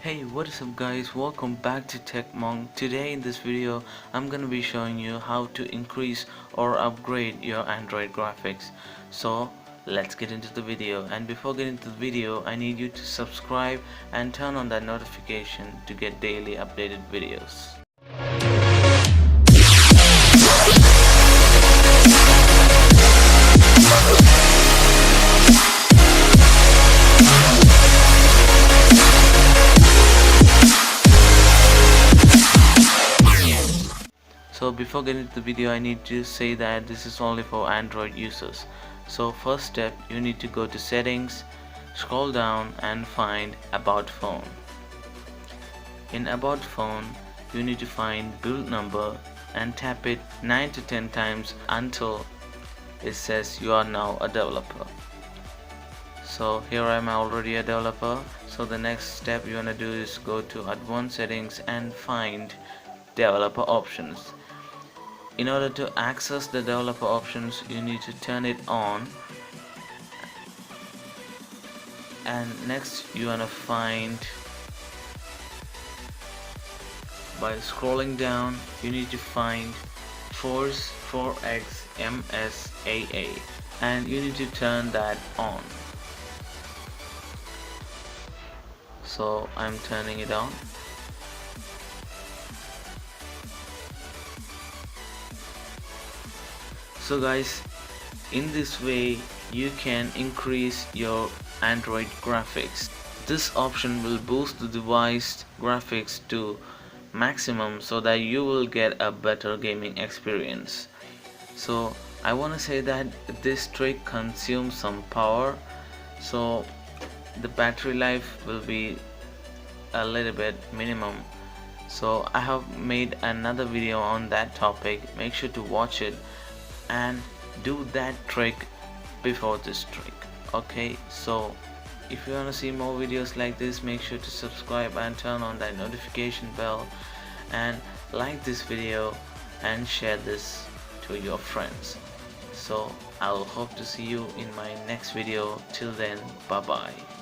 Hey, what is up guys, welcome back to Tech Monk. Today in this video I'm gonna be showing you how to increase or upgrade your Android graphics. So let's get into the video, and before getting to the video I need you to subscribe and turn on that notification to get daily updated videos. So before getting to the video I need to say that this is only for Android users. So first step, you need to go to settings, scroll down and find about phone. In about phone you need to find build number and tap it 9 to 10 times until it says you are now a developer. So here I am already a developer. So the next step you wanna do is go to advanced settings and find developer options. In order to access the developer options you need to turn it on, and next you wanna find, by scrolling down you need to find Force 4X MSAA and you need to turn that on. So I'm turning it on. So guys, in this way you can increase your Android graphics. This option will boost the device graphics to maximum so that you will get a better gaming experience. So I want to say that this trick consumes some power, so the battery life will be a little bit minimum. So I have made another video on that topic, make sure to watch it and do that trick before this trick. Okay, so if you want to see more videos like this, make sure to subscribe and turn on that notification bell and like this video and share this to your friends. So I'll hope to see you in my next video. Till then, bye bye.